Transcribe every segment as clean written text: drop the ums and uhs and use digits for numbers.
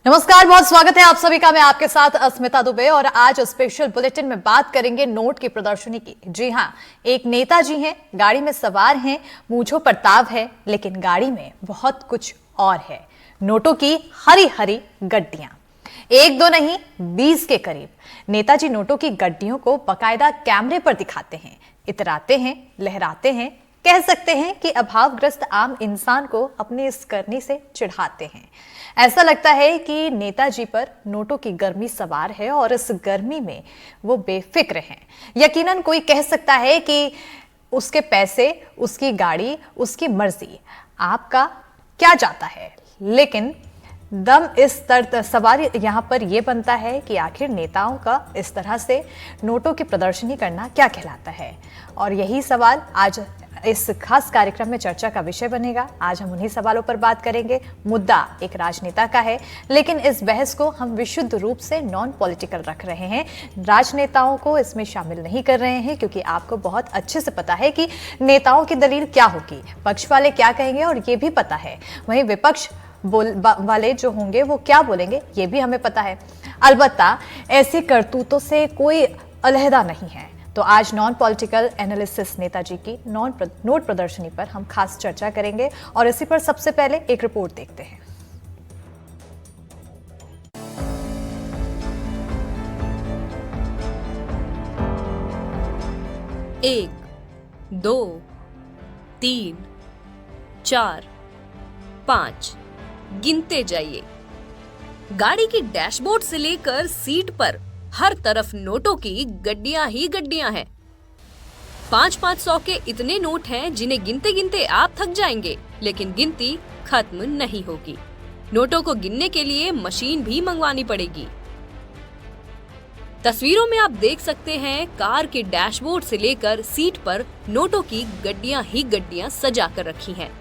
नमस्कार, बहुत स्वागत है आप सभी का। मैं आपके साथ अस्मिता दुबे और आज स्पेशल बुलेटिन में बात करेंगे नोट की प्रदर्शनी की। जी हां, एक नेताजी हैं, गाड़ी में सवार हैं, मूंछों पर ताव है, लेकिन गाड़ी में बहुत कुछ और है। नोटों की हरी हरी गड्डियां, एक दो नहीं 20 के करीब। नेताजी नोटों की गड्डियों को बाकायदा कैमरे पर दिखाते हैं, इतराते हैं, लहराते हैं। कह सकते हैं कि अभावग्रस्त आम इंसान को अपनी इस करनी से चिढ़ाते हैं। ऐसा लगता है कि नेताजी पर नोटों की गर्मी सवार है और इस गर्मी में वो बेफिक्र हैं। यकीनन कोई कह सकता है कि उसके पैसे, उसकी गाड़ी, उसकी मर्जी, आपका क्या जाता है। लेकिन दम इस सवाल यहाँ पर यह बनता है कि आखिर नेताओं का इस तरह से नोटों की प्रदर्शनी करना क्या कहलाता है। और यही सवाल आज इस खास कार्यक्रम में चर्चा का विषय बनेगा। आज हम उन्हीं सवालों पर बात करेंगे। मुद्दा एक राजनेता का है, लेकिन इस बहस को हम विशुद्ध रूप से नॉन पॉलिटिकल रख रहे हैं। राजनेताओं को इसमें शामिल नहीं कर रहे हैं, क्योंकि आपको बहुत अच्छे से पता है कि नेताओं की दलील क्या होगी, पक्ष वाले क्या कहेंगे, और ये भी पता है वहीं विपक्ष वाले जो होंगे वो क्या बोलेंगे, ये भी हमें पता है। अलबत्ता ऐसी करतूतों से कोई अलहदा नहीं है। तो आज नॉन पॉलिटिकल एनालिसिस नेताजी की नोट प्रदर्शनी पर हम खास चर्चा करेंगे और इसी पर सबसे पहले एक रिपोर्ट देखते हैं। एक, दो, तीन, चार, पांच, गिनते जाइए। गाड़ी की डैशबोर्ड से लेकर सीट पर हर तरफ नोटों की गड्डियां ही गड्डियां हैं। 500 के इतने नोट हैं जिन्हें गिनते गिनते आप थक जाएंगे, लेकिन गिनती खत्म नहीं होगी। नोटों को गिनने के लिए मशीन भी मंगवानी पड़ेगी। तस्वीरों में आप देख सकते हैं कार के डैशबोर्ड से लेकर सीट पर नोटों की गड्डियां ही गड्डियां सजा कर रखी हैं।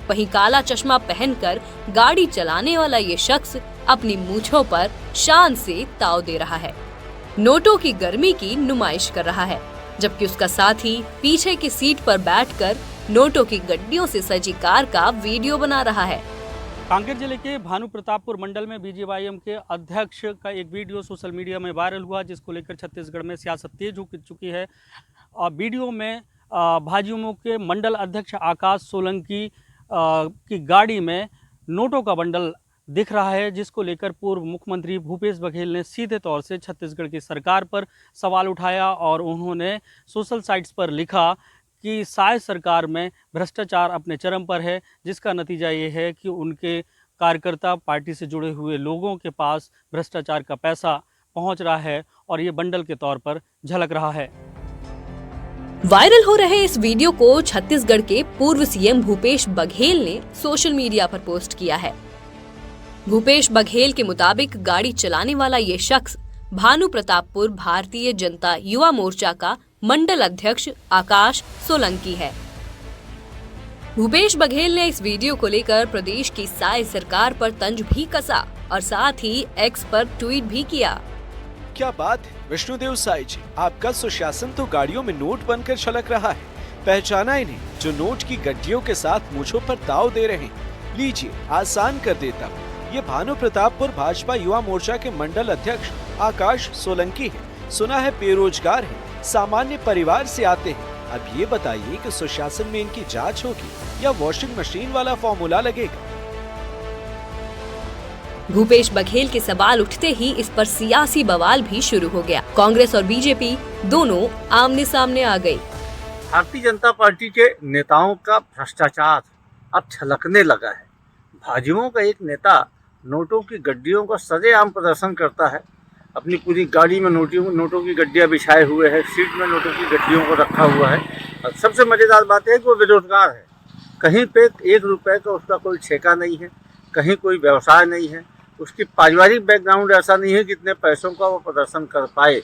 वहीं काला चश्मा पहनकर गाड़ी चलाने वाला ये शख्स अपनी मूंछों पर शान से ताव दे रहा है, नोटों की गर्मी की नुमाइश कर रहा है, जबकि उसका साथी पीछे की सीट पर बैठकर नोटों की गड्डियों से सजी कार का वीडियो बना रहा है। कांकेर जिले के भानु प्रतापपुर मंडल में बीजेवाईएम के अध्यक्ष का एक वीडियो सोशल मीडिया में वायरल हुआ, जिसको लेकर छत्तीसगढ़ में सियासत तेज हो चुकी है। और वीडियो में भाजयुमो के मंडल अध्यक्ष आकाश सोलंकी की गाड़ी में नोटों का बंडल दिख रहा है, जिसको लेकर पूर्व मुख्यमंत्री भूपेश बघेल ने सीधे तौर से छत्तीसगढ़ की सरकार पर सवाल उठाया और उन्होंने सोशल साइट्स पर लिखा कि शायद सरकार में भ्रष्टाचार अपने चरम पर है, जिसका नतीजा ये है कि उनके कार्यकर्ता, पार्टी से जुड़े हुए लोगों के पास भ्रष्टाचार का पैसा पहुंच रहा है और ये बंडल के तौर पर झलक रहा है। वायरल हो रहे इस वीडियो को छत्तीसगढ़ के पूर्व सीएम भूपेश बघेल ने सोशल मीडिया पर पोस्ट किया है। भूपेश बघेल के मुताबिक गाड़ी चलाने वाला ये शख्स भानु प्रतापपुर भारतीय जनता युवा मोर्चा का मंडल अध्यक्ष आकाश सोलंकी है। भूपेश बघेल ने इस वीडियो को लेकर प्रदेश की साय सरकार पर तंज भी कसा और साथ ही एक्स पर ट्वीट भी किया। क्या बात है विष्णुदेव साई जी, आपका सुशासन तो गाड़ियों में नोट बनकर छलक रहा है। पहचाना इन्हें जो नोट की गड्डियों के साथ मूंछों पर ताव दे रहे हैं। लीजिए आसान कर देता हूँ, ये भानु प्रतापपुर भाजपा युवा मोर्चा के मंडल अध्यक्ष आकाश सोलंकी है। सुना है बेरोजगार है, सामान्य परिवार से आते हैं। अब ये बताइए कि सुशासन में इनकी जांच होगी या वॉशिंग मशीन वाला फॉर्मूला लगेगा। भूपेश बघेल के सवाल उठते ही इस पर सियासी बवाल भी शुरू हो गया। कांग्रेस और बीजेपी दोनों आमने सामने आ गई। भारतीय जनता पार्टी के नेताओं का भ्रष्टाचार अब छलकने लगा है। भाजयुमो का एक नेता नोटों की गड्डियों का सरेआम प्रदर्शन करता है। अपनी पूरी गाड़ी में नोटों की गड्डियां बिछाए हुए है, सीट में नोटों की गड्डियों को रखा हुआ है। और सबसे मजेदार बात है कि वो बेरोजगार है। कहीं पे 1 रुपए का उसका कोई ठेका नहीं है, कहीं कोई व्यवसाय नहीं है। उसकी पारिवारिक बैकग्राउंड ऐसा नहीं है कि इतने पैसों का वो प्रदर्शन कर पाए।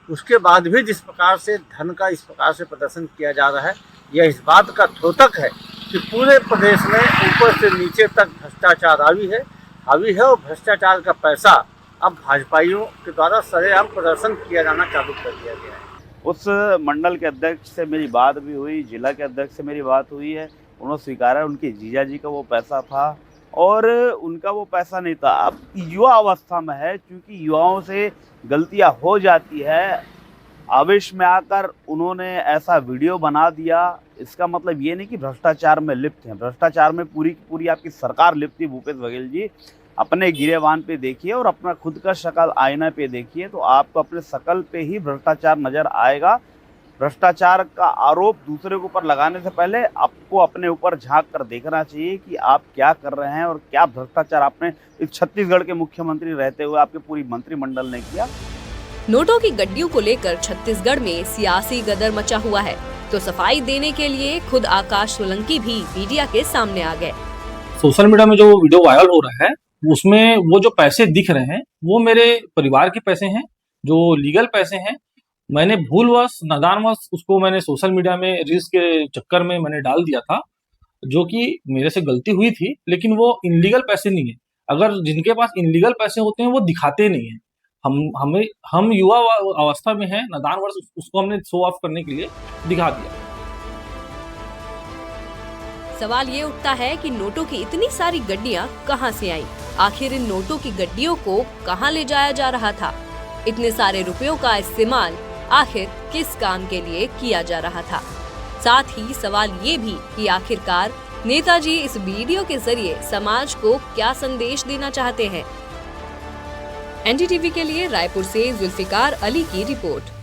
उसके बाद भी जिस प्रकार से धन का इस प्रकार से प्रदर्शन किया जा रहा है, यह इस बात का द्योतक है कि पूरे प्रदेश में ऊपर से नीचे तक भ्रष्टाचार हावी है और भ्रष्टाचार का पैसा अब भाजपाइयों के द्वारा सरेआम प्रदर्शन किया जाना चालू कर दिया गया है। उस मंडल के अध्यक्ष से मेरी बात भी हुई, जिला के अध्यक्ष से मेरी बात हुई है। उन्होंने स्वीकारा उनके जीजा जी का वो पैसा था और उनका वो पैसा नहीं था। अब युवा अवस्था में है, क्योंकि युवाओं से गलतियां हो जाती है, आवेश में आकर उन्होंने ऐसा वीडियो बना दिया। इसका मतलब ये नहीं कि भ्रष्टाचार में लिप्त हैं, भ्रष्टाचार में पूरी की पूरी आपकी सरकार लिप्त थी। भूपेश बघेल जी, अपने गिरेबान पे देखिए और अपना खुद का शक्ल आईना पे देखिए, तो आपको अपने शकल पे ही भ्रष्टाचार नजर आएगा। भ्रष्टाचार का आरोप दूसरे के ऊपर लगाने से पहले आपको अपने ऊपर झांक कर देखना चाहिए कि आप क्या कर रहे हैं और क्या भ्रष्टाचार आपने इस छत्तीसगढ़ के मुख्यमंत्री रहते हुए आपके पूरी मंत्रिमंडल ने किया। नोटों की गड्डियों को लेकर छत्तीसगढ़ में सियासी गदर मचा हुआ है, तो सफाई देने के लिए खुद आकाश सोलंकी भी मीडिया के सामने आ गए। सोशल मीडिया में जो वीडियो वायरल हो रहा है उसमें वो जो पैसे दिख रहे हैं वो मेरे परिवार के पैसे हैं, जो लीगल पैसे हैं। मैंने भूलवश नादानवश उसको मैंने सोशल मीडिया में रील्स के चक्कर में मैंने डाल दिया था, जो कि मेरे से गलती हुई थी, लेकिन वो इनलीगल पैसे नहीं है। अगर जिनके पास इनलीगल पैसे होते हैं वो दिखाते नहीं है। हम युवा अवस्था में हैं, नादानवश उसको हमने शो ऑफ करने के लिए दिखा दिया। सवाल ये उठता है कि नोटों की इतनी सारी गड्डियां कहां से आईं? आखिर इन नोटों की गड्डियों को कहां ले जाया जा रहा था? इतने सारे रुपयों का इस्तेमाल आखिर किस काम के लिए किया जा रहा था? साथ ही सवाल ये भी कि आखिरकार नेताजी इस वीडियो के जरिए समाज को क्या संदेश देना चाहते हैं? एनडीटीवी के लिए रायपुर से जुल्फिकार अली की रिपोर्ट।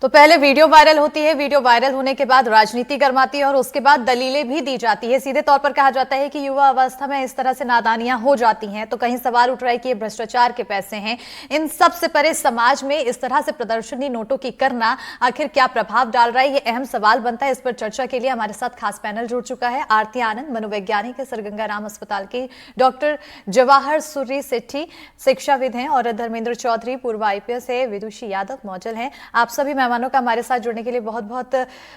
तो पहले वीडियो वायरल होती है, वीडियो वायरल होने के बाद राजनीति गर्माती है और उसके बाद दलीलें भी दी जाती है। सीधे तौर पर कहा जाता है कि युवा अवस्था में इस तरह से नादानियां हो जाती हैं, तो कहीं सवाल उठ रहा है कि ये भ्रष्टाचार के पैसे हैं। इन सब से परे समाज में इस तरह से प्रदर्शनी नोटों की करना आखिर क्या प्रभाव डाल रहा है, ये अहम सवाल बनता है। इस पर चर्चा के लिए हमारे साथ खास पैनल जुड़ चुका है। आरती आनंद, मनोवैज्ञानिक है, सरगंगाराम अस्पताल की डॉक्टर जवाहर सूर्य सेठी शिक्षाविद हैं, और धर्मेंद्र चौधरी पूर्व IPS है, विदुषी यादव मौजूद हैं। आप सभी मेहमानों का हमारे साथ जुड़ने के लिए बहुत बहुत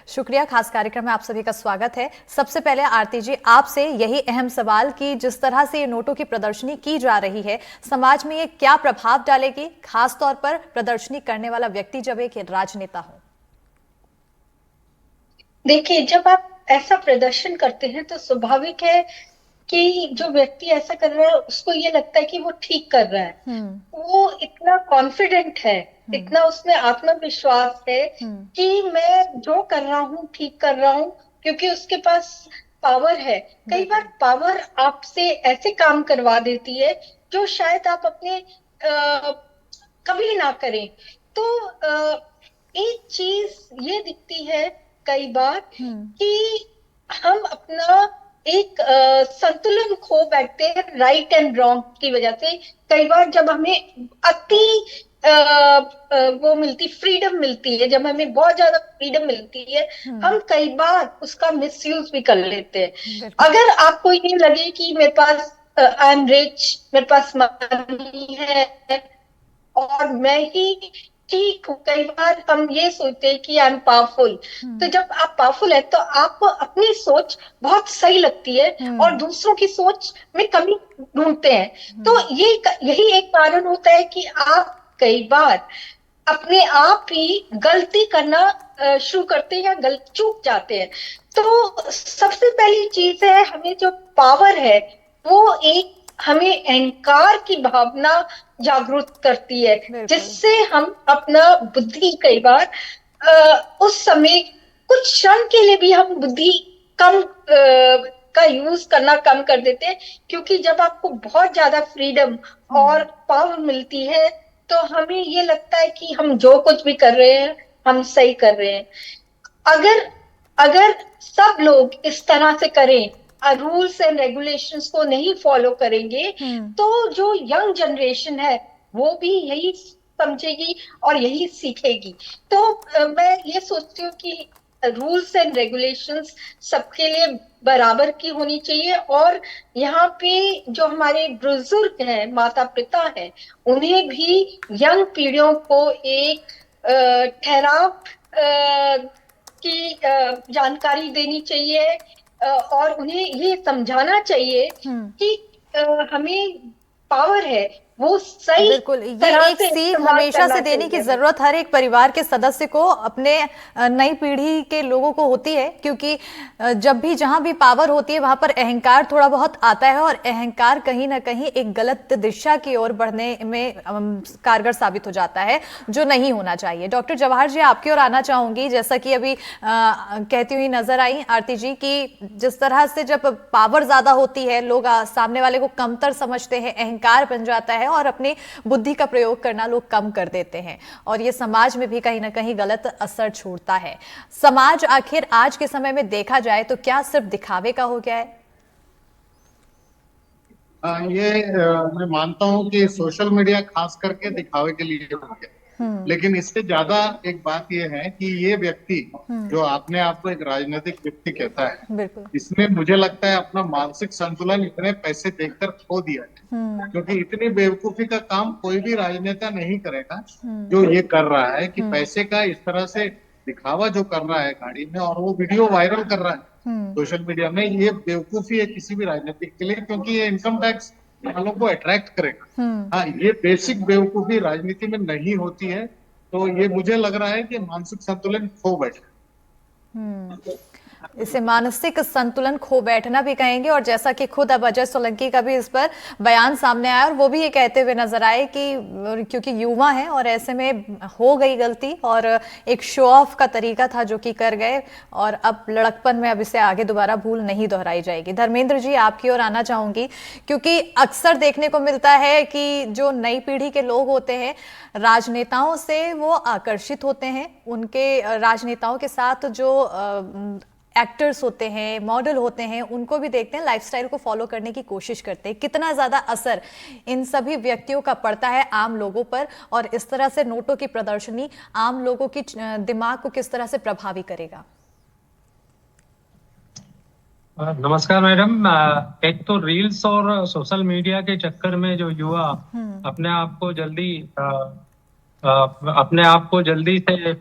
शुक्रिया। खास कार्यक्रम में आप सभी का स्वागत है। सबसे पहले आरती जी, आपसे यही अहम सवाल कि जिस तरह से ये नोटों की प्रदर्शनी की जा रही है, समाज में ये क्या प्रभाव डालेगी, खास तौर पर प्रदर्शनी करने वाला व्यक्ति जब एक राजनेता हो? देखिए, जब आप ऐसा प्रदर्शन करते हैं तो स्वाभाविक है कि जो व्यक्ति ऐसा कर रहा है उसको ये लगता है कि वो ठीक कर रहा है। वो इतना कॉन्फिडेंट है, इतना उसमें आत्मविश्वास है कि मैं जो कर रहा हूँ ठीक कर रहा हूँ, क्योंकि उसके पास पावर है। कई बार पावर आपसे ऐसे काम करवा देती है जो शायद आप अपने कभी ना करें। तो एक चीज ये दिखती है कई बार कि हम अपना एक संतुलन खो बैठते हैं राइट एंड रॉन्ग की वजह से। कई बार जब हमें अति वो मिलती फ्रीडम मिलती है, जब हमें बहुत ज्यादा फ्रीडम मिलती है, हम कई बार उसका मिसयूज भी कर लेते हैं। अगर आपको ये लगे कि मेरे पास आई एम रिच, मेरे पास मनी है और मैं ही ठीक हूँ, कई बार हम ये सोचते हैं कि आई एम पावरफुल। तो जब आप पावरफुल है तो आपको अपनी सोच बहुत सही लगती है और दूसरों की सोच में कमी ढूंढते हैं। तो यही एक कारण होता है कि आप कई बार अपने आप ही गलती करना शुरू करते हैं या चूक जाते हैं। तो सबसे पहली चीज है, हमें जो पावर है वो एक हमें अहंकार की भावना जागरूक करती है, जिससे हम अपना बुद्धि कई बार उस समय कुछ क्षण के लिए भी हम बुद्धि कम का यूज करना कम कर देते हैं। क्योंकि जब आपको बहुत ज्यादा फ्रीडम और पावर मिलती है तो हमें ये लगता है कि हम जो कुछ भी कर रहे हैं हम सही कर रहे हैं। अगर सब लोग इस तरह से करें, रूल्स एंड रेगुलेशंस को नहीं फॉलो करेंगे, तो जो यंग जनरेशन है वो भी यही समझेगी और यही सीखेगी। तो मैं ये सोचती हूँ कि रूल्स एंड रेगुलेशंस सबके लिए बराबर की होनी चाहिए, और यहाँ पे जो हमारे बुजुर्ग हैं, माता पिता हैं, उन्हें भी यंग पीढ़ियों को एक ठहराव की जानकारी देनी चाहिए और उन्हें ये समझाना चाहिए कि हमें पावर है, वो सही बिल्कुल, ये तरह एक से सीख इस्तेमाल हमेशा करना से देने की चाहिए। जरूरत हर एक परिवार के सदस्य को अपने नई पीढ़ी के लोगों को होती है, क्योंकि जब भी जहां भी पावर होती है वहां पर अहंकार थोड़ा बहुत आता है, और अहंकार कहीं ना कहीं एक गलत दिशा की ओर बढ़ने में कारगर साबित हो जाता है, जो नहीं होना चाहिए। डॉक्टर जवाहर जी, आपकी ओर आना चाहूंगी। जैसा कि अभी कहती हुई नजर आई आरती जी की, जिस तरह से जब पावर ज्यादा होती है लोग सामने वाले को कमतर समझते हैं, अहंकार बन जाता है और अपनी बुद्धि का प्रयोग करना लोग कम कर देते हैं, और ये समाज में भी कहीं ना कहीं गलत असर छोड़ता है। समाज आखिर आज के समय में देखा जाए तो क्या सिर्फ दिखावे का हो गया है? मैं मानता हूँ कि सोशल मीडिया खास करके दिखावे के लिए हो गया, लेकिन इससे ज्यादा एक बात यह है कि ये व्यक्ति जो अपने आप को एक राजनीतिक व्यक्ति कहता है, बिल्कुल। इसने मुझे लगता है अपना मानसिक संतुलन इतने पैसे देखकर खो दिया है, क्योंकि इतनी बेवकूफी का काम कोई भी राजनेता नहीं करेगा जो ये कर रहा है कि पैसे का इस तरह से दिखावा जो कर रहा है गाड़ी में, और वो वीडियो वायरल कर रहा है सोशल मीडिया में। ये बेवकूफी है किसी भी राजनीतिक के लिए, क्योंकि ये इनकम टैक्स वालों को अट्रैक्ट करेगा। हाँ, ये बेसिक बेवकूफी राजनीति में नहीं होती है, तो ये मुझे लग रहा है कि मानसिक संतुलन खो बैठा। इसे मानसिक संतुलन खो बैठना भी कहेंगे, और जैसा कि खुद अब अजय सोलंकी का भी इस पर बयान सामने आया और वो भी ये कहते हुए नजर आए कि क्योंकि युवा है और ऐसे में हो गई गलती, और एक शो ऑफ का तरीका था जो कि कर गए, और अब लड़कपन में अब इसे आगे दोबारा भूल नहीं दोहराई जाएगी। धर्मेंद्र जी, आपकी ओर आना चाहूंगी, क्योंकि अक्सर देखने को मिलता है कि जो नई पीढ़ी के लोग होते हैं राजनेताओं से वो आकर्षित होते हैं, उनके राजनेताओं के साथ जो एक्टर्स होते हैं, मॉडल होते हैं, उनको भी देखते हैं, लाइफस्टाइल को फॉलो करने की कोशिश करते हैं। कितना ज्यादा असर इन सभी व्यक्तियों का पड़ता है आम लोगों पर, और इस तरह से नोटों की प्रदर्शनी आम लोगों की दिमाग को किस तरह से प्रभावी करेगा? नमस्कार मैडम। एक तो रील्स और सोशल मीडिया के चक्कर में जो युवा अपने आप को जल्दी से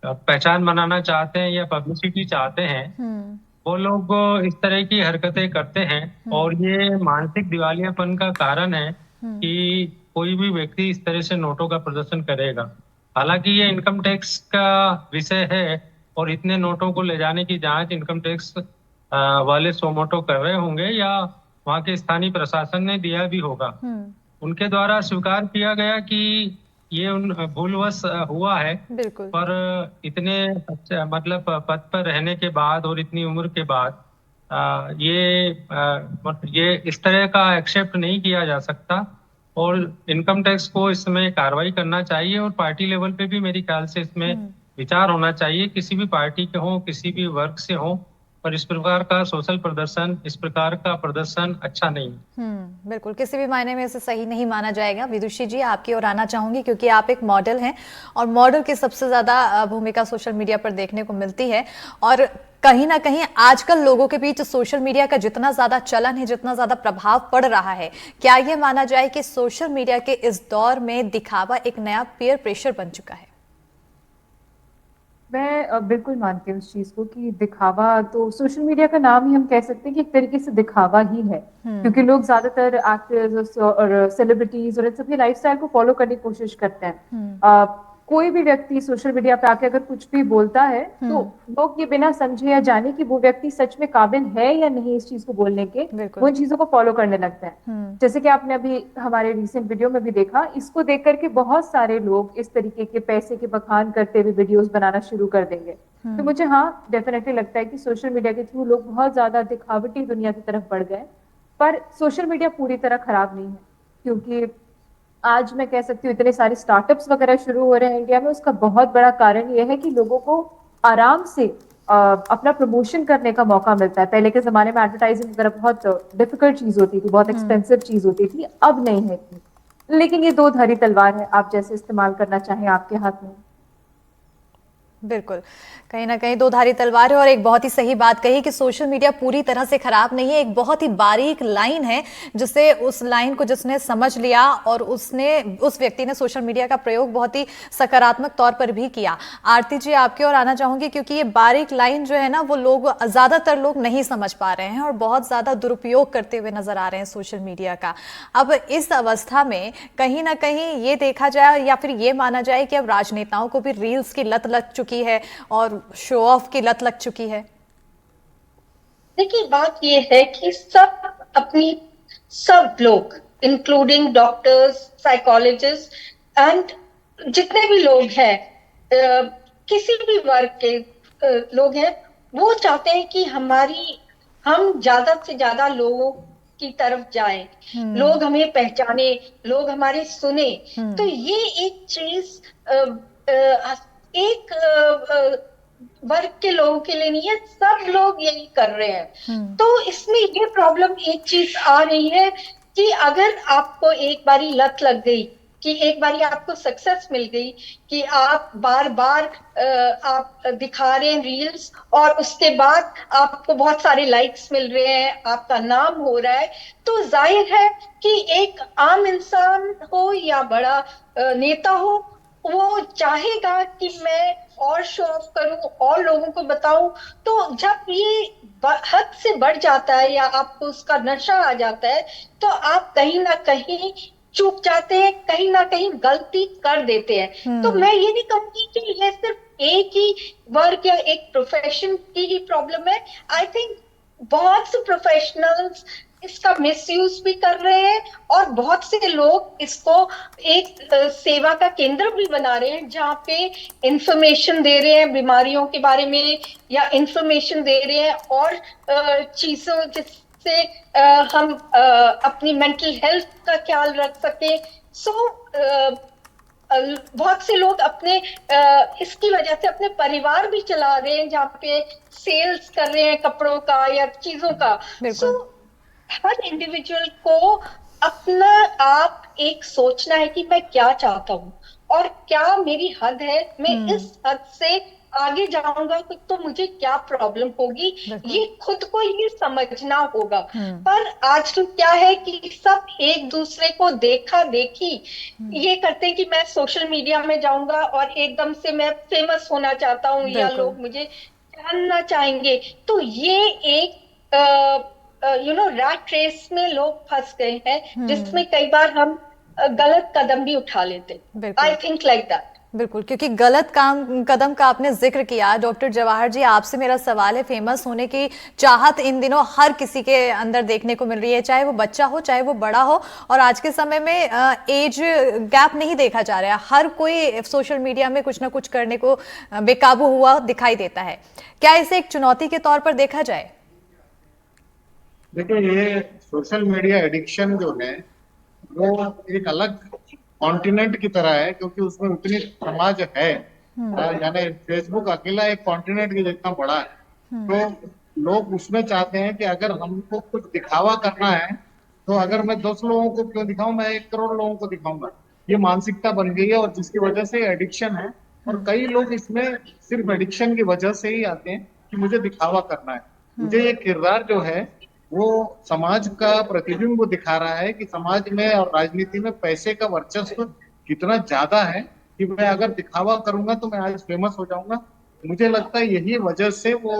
पहचान बनाना चाहते हैं या पब्लिसिटी चाहते हैं, वो लोग इस तरह की हरकतें करते हैं, और ये मानसिक दिवालियापन का कारण है कि कोई भी व्यक्ति इस तरह से नोटों का प्रदर्शन करेगा। हालांकि ये इनकम टैक्स का विषय है, और इतने नोटों को ले जाने की जांच इनकम टैक्स वाले सोमोटो कर रहे होंगे, या वहाँ के स्थानीय प्रशासन ने दिया भी होगा। उनके द्वारा स्वीकार किया गया कि ये भूलवश हुआ है, पर इतने मतलब पद पर रहने के बाद और इतनी उम्र के बाद ये इस तरह का एक्सेप्ट नहीं किया जा सकता, और इनकम टैक्स को इसमें कार्रवाई करना चाहिए, और पार्टी लेवल पे भी मेरे ख्याल से इसमें विचार होना चाहिए। किसी भी पार्टी के हो, किसी भी वर्ग से हो, पर इस प्रकार का सोशल प्रदर्शन, इस प्रकार का प्रदर्शन अच्छा नहीं। बिल्कुल, किसी भी मायने में इसे सही नहीं माना जाएगा। विदुषी जी, आपकी ओर आना चाहूंगी, क्योंकि आप एक मॉडल हैं और मॉडल की सबसे ज्यादा भूमिका सोशल मीडिया पर देखने को मिलती है, और कहीं ना कहीं आजकल लोगों के बीच सोशल मीडिया का जितना ज्यादा चलन है, जितना ज्यादा प्रभाव पड़ रहा है, क्या यह माना जाए कि सोशल मीडिया के इस दौर में दिखावा एक नया पीयर प्रेशर बन चुका है? मैं बिल्कुल मानती हूँ उस चीज को कि दिखावा, तो सोशल मीडिया का नाम ही हम कह सकते हैं कि एक तरीके से दिखावा ही है, क्योंकि लोग ज्यादातर एक्टर्स और सेलिब्रिटीज और इन सभी लाइफस्टाइल को फॉलो करने की कोशिश करते हैं। कोई भी व्यक्ति सोशल मीडिया पे आके अगर कुछ भी बोलता है तो लोग ये बिना समझे या जाने कि वो व्यक्ति सच में काबिल है या नहीं इस चीज को बोलने के, वो इन चीजों को फॉलो करने लगते हैं। जैसे कि आपने अभी हमारे रिसेंट वीडियो में भी देखा, इसको देख करके बहुत सारे लोग इस तरीके के पैसे के बखान करते हुए वीडियोस बनाना शुरू कर देंगे। तो मुझे डेफिनेटली लगता है कि सोशल मीडिया के थ्रू लोग बहुत ज्यादा दिखावटी दुनिया की तरफ बढ़ गए, पर सोशल मीडिया पूरी तरह खराब नहीं है, क्योंकि आज मैं कह सकती हूँ इतने सारे स्टार्टअप्स वगैरह शुरू हो रहे हैं इंडिया में। उसका बहुत बड़ा कारण यह है कि लोगों को आराम से अपना प्रमोशन करने का मौका मिलता है। पहले के जमाने में एडवर्टाइजिंग वगैरह बहुत डिफिकल्ट चीज होती थी, बहुत एक्सपेंसिव चीज होती थी, अब नहीं है इतनी। लेकिन ये दो धारी तलवार है, आप जैसे इस्तेमाल करना चाहें आपके हाथ में। बिल्कुल, कहीं ना कहीं दो धारी तलवार है। और एक बहुत ही सही बात कही कि सोशल मीडिया पूरी तरह से खराब नहीं है, एक बहुत ही बारीक लाइन है जिसे उस लाइन को जिसने समझ लिया और उस व्यक्ति ने सोशल मीडिया का प्रयोग बहुत ही सकारात्मक तौर पर भी किया। आरती जी, आपकी ओर आना चाहूंगी क्योंकि ये बारीक लाइन जो है ना वो ज्यादातर लोग नहीं समझ पा रहे हैं और बहुत ज्यादा दुरुपयोग करते हुए नजर आ रहे हैं सोशल मीडिया का। अब इस अवस्था में कहीं ना कहीं ये देखा जाए या फिर ये माना जाए कि अब राजनेताओं को भी रील्स की लत लग चुकी है और शो ऑफ की लत लग चुकी है। देखिए, बात ये है कि सब लोग इंक्लूडिंग डॉक्टर्स, साइकोलॉजिस्ट एंड जितने भी लोग हैं, किसी भी वर्ग के लोग हैं, वो चाहते हैं कि हम ज्यादा से ज्यादा लोगों की तरफ जाएं, लोग हमें पहचाने, लोग हमारे सुने। तो ये एक चीज एक वर्ग के लोगों के लिए नहीं है, सब लोग यही कर रहे हैं। तो इसमें ये प्रॉब्लम एक चीज आ रही है कि अगर आपको एक बारी लत लग गई, कि एक बारी आपको सक्सेस मिल गई, कि आप बार बार आप दिखा रहे हैं रील्स और उसके बाद आपको बहुत सारे लाइक्स मिल रहे हैं, आपका नाम हो रहा है, तो जाहिर है कि एक आम इंसान हो या बड़ा नेता हो, वो चाहेगा कि मैं और शो ऑफ करूं और लोगों को बताऊं। तो जब ये हद से बढ़ जाता है या आपको उसका नशा आ जाता है, तो आप कहीं ना कहीं चूक जाते हैं, कहीं ना कहीं गलती कर देते हैं। तो मैं ये नहीं कहूंगी कि ये सिर्फ एक ही वर्ग या एक प्रोफेशन की ही प्रॉब्लम है। आई थिंक बहुत से प्रोफेशनल्स इसका मिसयूज भी कर रहे हैं और बहुत से लोग इसको एक सेवा का केंद्र भी बना रहे हैं, जहाँ पे इंफॉर्मेशन दे रहे हैं बीमारियों के बारे में या इंफॉर्मेशन दे रहे हैं और चीजों जिससे हम अपनी मेंटल हेल्थ का ख्याल रख सके। बहुत से लोग अपने इसकी वजह से अपने परिवार भी चला रहे हैं, जहाँ पे सेल्स कर रहे हैं कपड़ों का या चीजों का। हर इंडिविजुअल को अपना आप एक सोचना है कि मैं क्या चाहता हूँ और क्या मेरी हद है, मैं इस हद से आगे जाऊंगा तो मुझे क्या प्रॉब्लम होगी, ये खुद को ये समझना होगा। पर आज तो क्या है कि सब एक दूसरे को देखा देखी ये करते हैं कि मैं सोशल मीडिया में जाऊंगा और एकदम से मैं फेमस होना चाहता हूँ या लोग मुझे जानना चाहेंगे। तो ये एक रैट रेस में लोग फंस गए हैं, जिसमें कई बार हम गलत कदम भी उठा लेते। I think like that. बिल्कुल, क्योंकि गलत कदम का आपने जिक्र किया। डॉक्टर जवाहर जी, आपसे मेरा सवाल है, फेमस होने की चाहत इन दिनों हर किसी के अंदर देखने को मिल रही है, चाहे वो बच्चा हो चाहे वो बड़ा हो, और आज के समय में एज गैप नहीं देखा जा रहा है। हर कोई सोशल मीडिया में कुछ ना कुछ करने को बेकाबू हुआ दिखाई देता है। क्या इसे एक चुनौती के तौर पर देखा जाए? देखिए, ये सोशल मीडिया एडिक्शन जो है वो एक अलग कॉन्टिनेंट की तरह है, क्योंकि उसमें उतनी समाज है, यानी फेसबुक अकेला एक कॉन्टिनेंट के जितना बड़ा है। तो लोग उसमें चाहते हैं कि अगर हमको कुछ दिखावा करना है तो अगर मैं 10 लोगों को क्यों दिखाऊं, मैं 1 करोड़ लोगों को दिखाऊंगा। ये मानसिकता बन गई है और जिसकी वजह से एडिक्शन है। और कई लोग इसमें सिर्फ एडिक्शन की वजह से ही आते हैं कि मुझे दिखावा करना है। मुझे ये किरदार जो है वो समाज का प्रतिबिंब दिखा रहा है कि समाज में और राजनीति में पैसे का वर्चस्व कितना ज्यादा है कि मैं अगर दिखावा करूंगा तो मैं आज फेमस हो जाऊंगा। मुझे लगता है यही वजह से वो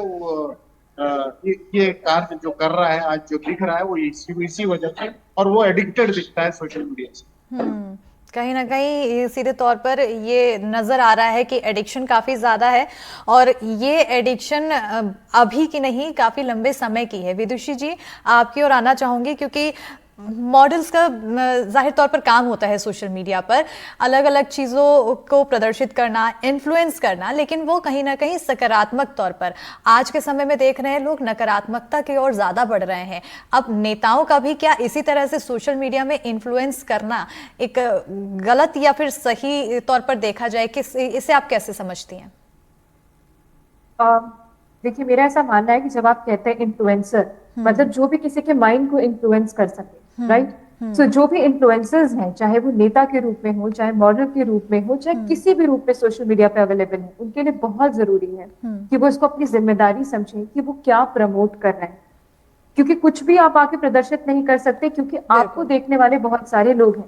ये कार्य जो कर रहा है, आज जो दिख रहा है, वो इसी वजह से, और वो एडिक्टेड दिखता है सोशल मीडिया से। कहीं ना कहीं सीधे तौर पर ये नज़र आ रहा है कि एडिक्शन काफ़ी ज़्यादा है, और ये एडिक्शन अभी की नहीं, काफ़ी लंबे समय की है। विदुषी जी, आपकी ओर आना चाहूँगी, क्योंकि मॉडल्स का जाहिर तौर पर काम होता है सोशल मीडिया पर अलग अलग चीज़ों को प्रदर्शित करना, इन्फ्लुएंस करना, लेकिन वो कहीं ना कहीं सकारात्मक तौर पर। आज के समय में देख रहे हैं लोग नकारात्मकता की ओर ज़्यादा बढ़ रहे हैं। अब नेताओं का भी क्या इसी तरह से सोशल मीडिया में इन्फ्लुएंस करना एक गलत या फिर सही तौर पर देखा जाए कि इसे आप कैसे समझती हैं? देखिए, मेरा ऐसा मानना है कि जब आप कहते हैं इन्फ्लुएंसर, मतलब जो भी किसी के माइंड को इन्फ्लुएंस कर सके, राइट? सो जो भी इन्फ्लुएंसर्स हैं, चाहे वो नेता के रूप में हो, चाहे मॉडल के रूप में हो, चाहे किसी भी रूप में सोशल मीडिया पे अवेलेबल है, उनके लिए बहुत जरूरी है कि वो इसको अपनी जिम्मेदारी समझें कि वो क्या प्रमोट कर रहे हैं। क्योंकि कुछ भी आप आके प्रदर्शित नहीं कर सकते, क्योंकि आपको देखने वाले बहुत सारे लोग हैं।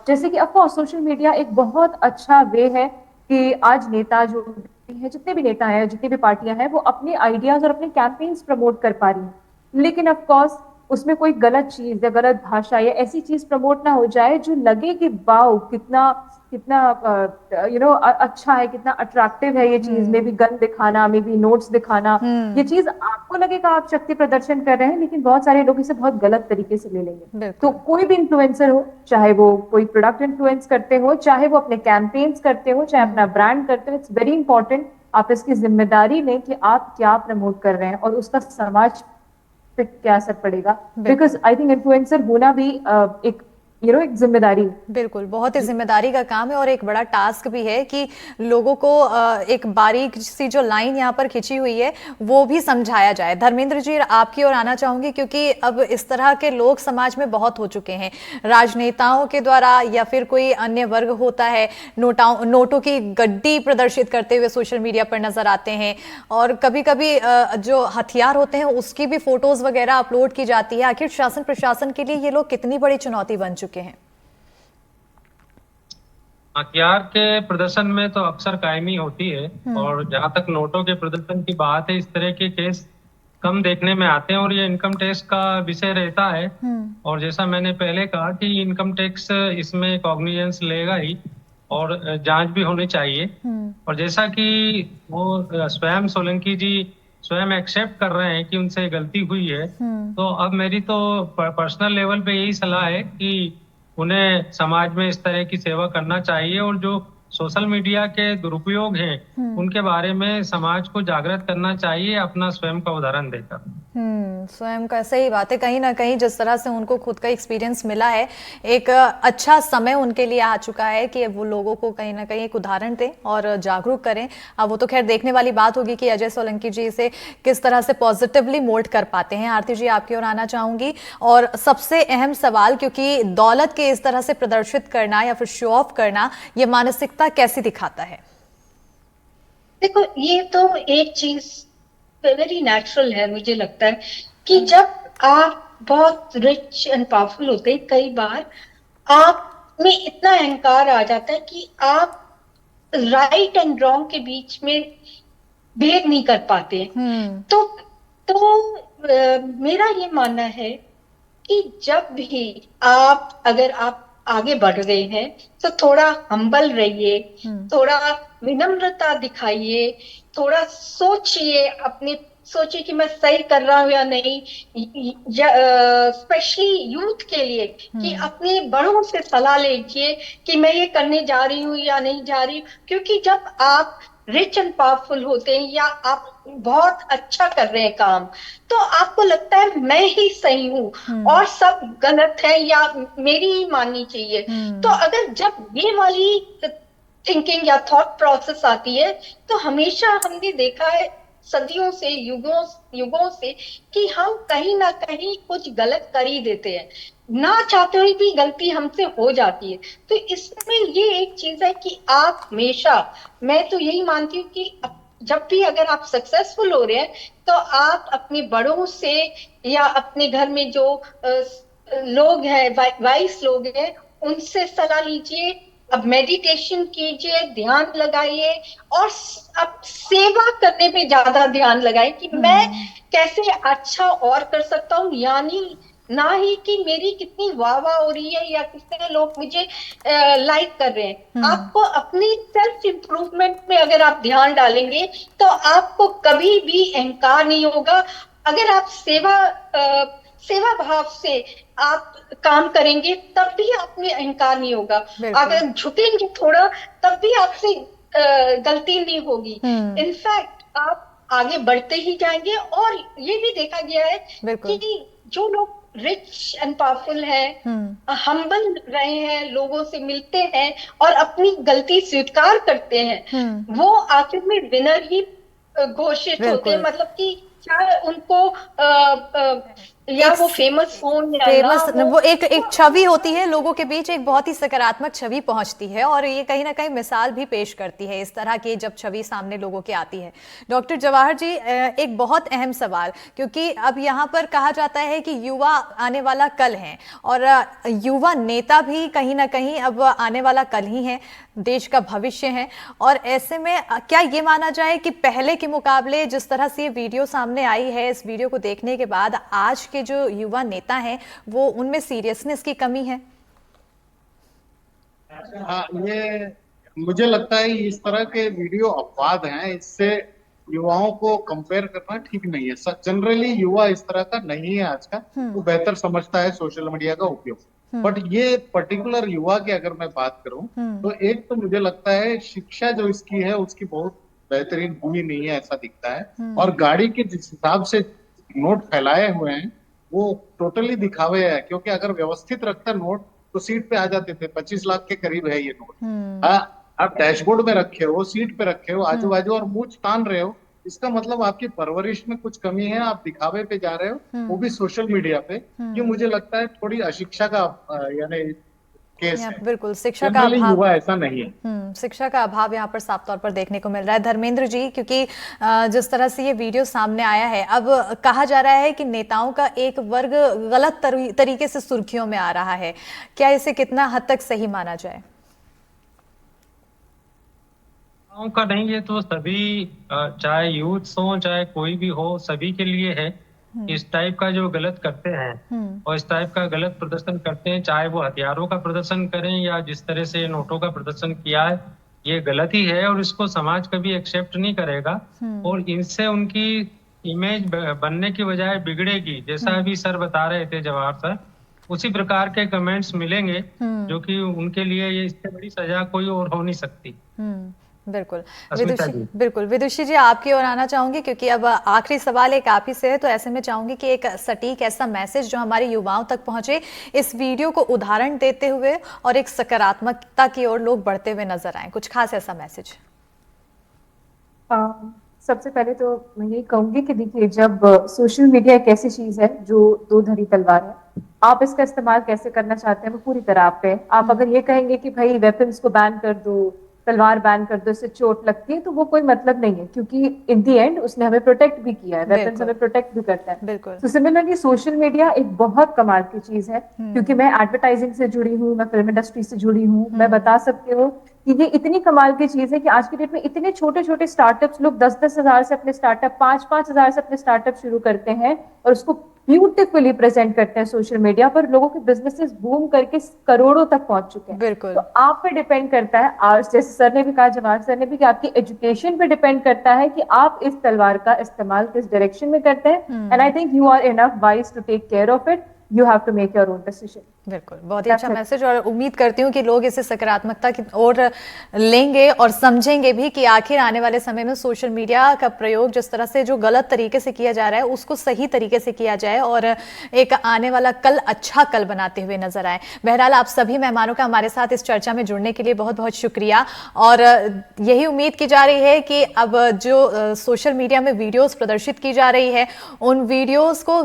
जैसे कि ऑफकोर्स सोशल मीडिया एक बहुत अच्छा वे है कि आज नेता जो है, जितने भी नेता हैं, जितनी भी पार्टियां हैं, वो अपने आइडियाज और अपने कैंपेन्स प्रमोट कर पा रही हैं। लेकिन ऑफ कोर्स उसमें कोई गलत चीज या गलत भाषा या ऐसी चीज प्रमोट ना हो जाए जो लगे कि वाओ कितना कितना अच्छा है, कितना अट्रैक्टिव है ये चीज, मे बी गन दिखाना, मे बी नोट्स दिखाना, ये चीज आपको लगेगा आप शक्ति प्रदर्शन कर रहे हैं, लेकिन बहुत सारे लोग इसे बहुत गलत तरीके से ले लेंगे। तो कोई भी इन्फ्लुएंसर हो, चाहे वो कोई प्रोडक्ट इन्फ्लुएंस करते हो, चाहे वो अपने कैंपेन्स करते हो, चाहे अपना ब्रांड करते हो, इट्स वेरी इंपॉर्टेंट आप इसकी जिम्मेदारी लें कि आप क्या प्रमोट कर रहे हैं और उसका समाज पे क्या असर पड़ेगा। बिकॉज आई थिंक इन्फ्लुएंसर होना भी एक एक जिम्मेदारी। बिल्कुल, बहुत ही जिम्मेदारी का काम है और एक बड़ा टास्क भी है कि लोगों को एक बारीक सी जो लाइन यहाँ पर खिंची हुई है वो भी समझाया जाए। धर्मेंद्र जी, आपकी ओर आना चाहूंगी, क्योंकि अब इस तरह के लोग समाज में बहुत हो चुके हैं, राजनेताओं के द्वारा या फिर कोई अन्य वर्ग होता है, नोटों की गड्डी प्रदर्शित करते हुए सोशल मीडिया पर नजर आते हैं, और कभी कभी जो हथियार होते हैं उसकी भी फोटोज वगैरह अपलोड की जाती है। आखिर शासन प्रशासन के लिए ये लोग कितनी बड़ी चुनौती बन चुके हैं? हथियार के प्रदर्शन में तो अक्सर कायमी होती है, और जहां तक नोटों के प्रदर्शन की बात है, इस तरह के केस कम देखने में आते हैं और ये इनकम टैक्स का विषय रहता है। और जैसा मैंने पहले कहा कि इनकम टैक्स इसमें कॉग्निजेंस लेगा ही और जांच भी होनी चाहिए। और जैसा कि वो स्वयं सोलंकी जी स्वयं एक्सेप्ट कर रहे हैं कि उनसे गलती हुई है, तो अब मेरी तो पर्सनल लेवल पे यही सलाह है कि उन्हें समाज में इस तरह की सेवा करना चाहिए, और जो सोशल मीडिया के दुरुपयोग हैं उनके बारे में समाज को जागृत करना चाहिए अपना स्वयं का उदाहरण देकर। स्वयं का, सही बात है। कहीं ना कहीं जिस तरह से उनको खुद का एक्सपीरियंस मिला है, एक अच्छा समय उनके लिए आ चुका है कि वो लोगों को कहीं ना कहीं एक उदाहरण दें और जागरूक करें। अब वो तो खैर देखने वाली बात होगी कि अजय सोलंकी जी इसे किस तरह से पॉजिटिवली मोल्ड कर पाते हैं। आरती जी, आपकी ओर आना चाहूंगी, और सबसे अहम सवाल, क्योंकि दौलत के इस तरह से प्रदर्शित करना या फिर शो ऑफ करना, ये मानसिकता कैसी दिखाता है? देखो, ये तो एक चीज वेरी नेचुरल है, मुझे लगता है कि जब आप बहुत रिच एंड पावरफुल होते हैं, कई बार आप में इतना अहंकार आ जाता है कि आप राइट एंड रॉन्ग के बीच में भेद नहीं कर पाते। तो मेरा ये मानना है कि जब भी अगर आप आगे बढ़ रहे हैं तो थोड़ा हम्बल रहिए, थोड़ा विनम्रता दिखाइए, थोड़ा सोचिए कि मैं सही कर रहा हूं या नहीं। स्पेशली यूथ के लिए कि अपने बड़ों से सलाह लीजिए कि मैं ये करने जा रही हूँ या नहीं जा रही हूँ, क्योंकि जब आप रिच एंड पावरफुल होते हैं या आप बहुत अच्छा कर रहे हैं काम, तो आपको लगता है मैं ही सही हूँ और सब गलत है या मेरी ही माननी चाहिए। तो अगर जब ये वाली थिंकिंग या थॉट प्रोसेस आती है, तो हमेशा हमने देखा है सदियों से, युगों से, कि हम कहीं ना कहीं कुछ गलत कर ही देते हैं, ना चाहते हुए भी गलती हमसे हो जाती है। तो इसमें ये एक चीज है कि आप हमेशा, मैं तो यही मानती हूँ कि जब भी अगर आप सक्सेसफुल हो रहे हैं तो आप अपने बड़ों से या अपने घर में जो लोग हैं, वाइस लोग हैं, उनसे सलाह लीजिए। अब मेडिटेशन कीजिए, ध्यान लगाइए और अब सेवा करने पे ज्यादा ध्यान लगाएं कि मैं कैसे अच्छा और कर सकता हूँ, यानी ना ही कि मेरी कितनी वाह हो रही है या कितने लोग मुझे लाइक कर रहे हैं। आपको अपनी सेल्फ इम्प्रूवमेंट में अगर आप ध्यान डालेंगे तो आपको कभी भी अहंकार नहीं होगा। अगर आप सेवा भाव से आप काम करेंगे तब भी आप में अहंकार नहीं होगा। अगर झुकेंगे थोड़ा तब भी आपसे गलती नहीं होगी। इनफैक्ट आप आगे बढ़ते ही जाएंगे। और ये भी देखा गया है कि जो लोग रिच एंड पावरफुल हैं, हम्बल रहे हैं, लोगों से मिलते हैं और अपनी गलती स्वीकार करते हैं, वो आखिर में विनर ही घोषित होते हैं। मतलब कि क्या उनको या वो फेमस हो या फेमस ना वो एक छवि होती है लोगों के बीच, एक बहुत ही सकारात्मक छवि पहुंचती है और ये कहीं ना कहीं मिसाल भी पेश करती है इस तरह की जब छवि सामने लोगों की आती है। डॉक्टर जवाहर जी, एक बहुत अहम सवाल, क्योंकि अब यहाँ पर कहा जाता है कि युवा आने वाला कल है और युवा नेता भी कहीं ना कहीं अब आने वाला कल ही है, देश का भविष्य है। और ऐसे में क्या ये माना जाए कि पहले के मुकाबले जिस तरह से ये वीडियो सामने आई है, इस वीडियो को देखने के बाद आज के जो युवा नेता हैं वो उनमें सीरियसनेस की कमी है? हाँ, ये मुझे लगता है इस तरह के वीडियो अपवाद हैं, इससे युवाओं को कंपेयर करना ठीक नहीं है। जनरली युवा इस तरह का नहीं है आज का, वो बेहतर समझता है सोशल मीडिया का उपयोग। बट ये पर्टिकुलर युवा की अगर मैं बात करूं तो एक तो मुझे लगता है शिक्षा जो इसकी है उसकी बहुत बेहतरीन हुई नहीं है, ऐसा दिखता है। और गाड़ी के जिस हिसाब से नोट फैलाए हुए हैं वो टोटली दिखावे है, क्योंकि अगर व्यवस्थित रखता नोट तो सीट पे आ जाते थे। 25 लाख के करीब है ये नोट। आप डैशबोर्ड में रखे हो, सीट पे रखे हो, आजू बाजू और मूंछ तान रहे हो, इसका मतलब आपकी परवरिश में कुछ कमी है, आप दिखावे पे जा रहे हो, वो भी सोशल मीडिया पे। ये मुझे लगता है थोड़ी अशिक्षा का यानी केस है। बिल्कुल, शिक्षा का अभाव, युवा ऐसा नहीं है। शिक्षा का अभाव यहाँ पर साफ तौर पर देखने को मिल रहा है। धर्मेंद्र जी, क्योंकि जिस तरह से ये वीडियो सामने आया है, अब कहा जा रहा है कि नेताओं का एक वर्ग गलत तरीके से सुर्खियों में आ रहा है, क्या इसे कितना हद तक सही माना जाए? का नहीं, ये तो सभी चाहे यूथ हो चाहे कोई भी हो, सभी के लिए है। इस टाइप का जो गलत करते हैं और इस टाइप का गलत प्रदर्शन करते हैं, चाहे वो हथियारों का प्रदर्शन करें या जिस तरह से नोटों का प्रदर्शन किया है, ये गलत ही है और इसको समाज कभी एक्सेप्ट नहीं करेगा। और इनसे उनकी इमेज बनने की बजाय बिगड़ेगी। जैसा अभी सर बता रहे थे, जवाहर सर, उसी प्रकार के कमेंट्स मिलेंगे जो कि उनके लिए ये इससे बड़ी सजा कोई और हो नहीं सकती। बिल्कुल विदुषी जी, आपकी ओर आना चाहूंगी, क्योंकि अब आखिरी सवाल एक आप ही से है, तो ऐसे में चाहूंगी कि एक सटीक ऐसा मैसेज जो हमारे युवाओं तक पहुंचे, इस वीडियो को उदाहरण देते हुए और एक सकारात्मकता की ओर लोग बढ़ते हुए नजर आए, कुछ खास ऐसा मैसेज। सबसे पहले तो मैं यही कहूंगी कि देखिए, जब सोशल मीडिया एक ऐसी चीज है जो दो धारी तलवार है, आप इसका इस्तेमाल कैसे करना चाहते हैं वो पूरी तरह आप पे। आप अगर ये कहेंगे कि भाई वेपन्स को बैन कर दो, तलवार बैन कर दो, इससे चोट लगती है, तो वो कोई मतलब नहीं है, क्योंकि इन दी एंड उसने हमें प्रोटेक्ट भी किया है, वेपन्स हमें प्रोटेक्ट भी करता है। तो सिमिलरली सोशल मीडिया एक बहुत कमाल की चीज है, क्योंकि मैं एडवर्टाइजिंग से जुड़ी हूँ, मैं फिल्म इंडस्ट्री से जुड़ी हूँ, मैं बता सकती हूँ कि ये इतनी कमाल की चीज है कि आज की डेट में इतने छोटे छोटे स्टार्टअप्स, लोग 10-10 हजार से अपने स्टार्टअप, 5-5 हजार से अपने स्टार्टअप शुरू करते हैं और उसको ब्यूटीफुली प्रेजेंट करते हैं सोशल मीडिया पर। लोगों के बिजनेसेस बूम करके करोड़ों तक पहुंच चुके हैं। बिल्कुल, तो आप पे डिपेंड करता है, आज जैसे सर ने भी कहा, जवाहर सर ने भी, कि आपकी एजुकेशन पे डिपेंड करता है कि आप इस तलवार का इस्तेमाल किस डायरेक्शन में करते हैं। And I think you are enough wise to take care of it. You have to make your own decision. बिल्कुल, बहुत ही अच्छा मैसेज, और उम्मीद करती हूँ कि लोग इसे सकारात्मकता की ओर लेंगे और समझेंगे भी कि आखिर आने वाले समय में सोशल मीडिया का प्रयोग जिस तरह से जो गलत तरीके से किया जा रहा है उसको सही तरीके से किया जाए और एक आने वाला कल अच्छा कल बनाते हुए नजर आए। बहरहाल, आप सभी मेहमानों का हमारे साथ इस चर्चा में जुड़ने के लिए बहुत बहुत शुक्रिया, और यही उम्मीद की जा रही है कि अब जो सोशल मीडिया में वीडियोज प्रदर्शित की जा रही है, उन वीडियोज को